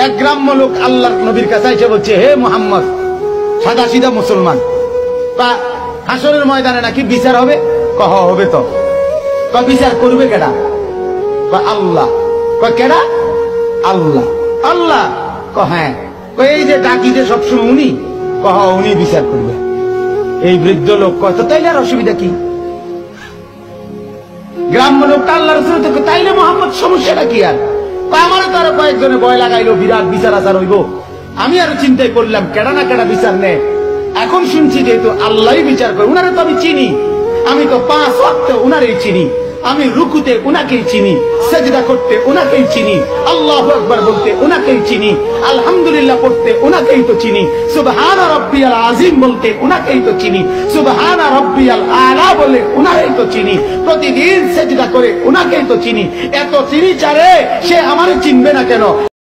এক গ্রাম্য লোক আল্লাহর নবীর কাছে এসে বলছে, হে মুহাম্মদ, সাদা সিধা মুসলমান, হাসরের ময়দানে নাকি বিচার হবে? কহ হবে তো। বিচার করবে কেডা? আল্লাহ। কেডা? আল্লাহ। আল্লাহ? হ্যাঁ। এই যে ডাকি যে সবসময় উনি, উনি বিচার করবে। এই বৃদ্ধ লোক কত, তাইলে আর অসুবিধা কি? গ্রাম্য লোকটা আল্লাহ রসুল থেকে, তাইলে মোহাম্মদ সমস্যাটা কি? আর আমারও তো আরো কয়েকজনে ভয় লাগাইলো, বিরাট বিচার আচার হইব। আমি আরো চিন্তাই করলাম কেডা না কেডা বিচার নেয়। এখন শুনছি যেহেতু আল্লাহ বিচার করে, উনারে তো আমি চিনি, আমি তো 5 ওয়াক্ত উনারেই চিনি, আমি রুকুতে উনাকেই চিনি, সেজদা করতে উনাকেই চিনি, আল্লাহু আকবার বলতে উনাকেই চিনি, আলহামদুলিল্লাহ পড়তে উনাকেই তো চিনি, সুবহানা রাব্বিয়াল আযীম বলতে উনাকেই তো চিনি, সুবহানা রাব্বিয়াল আলা বলে উনাকেই তো চিনি, প্রতিদিন সেজদা করে উনাকেই তো চিনি। এত চিনি চারে, সে আমারে চিনবে না কেন?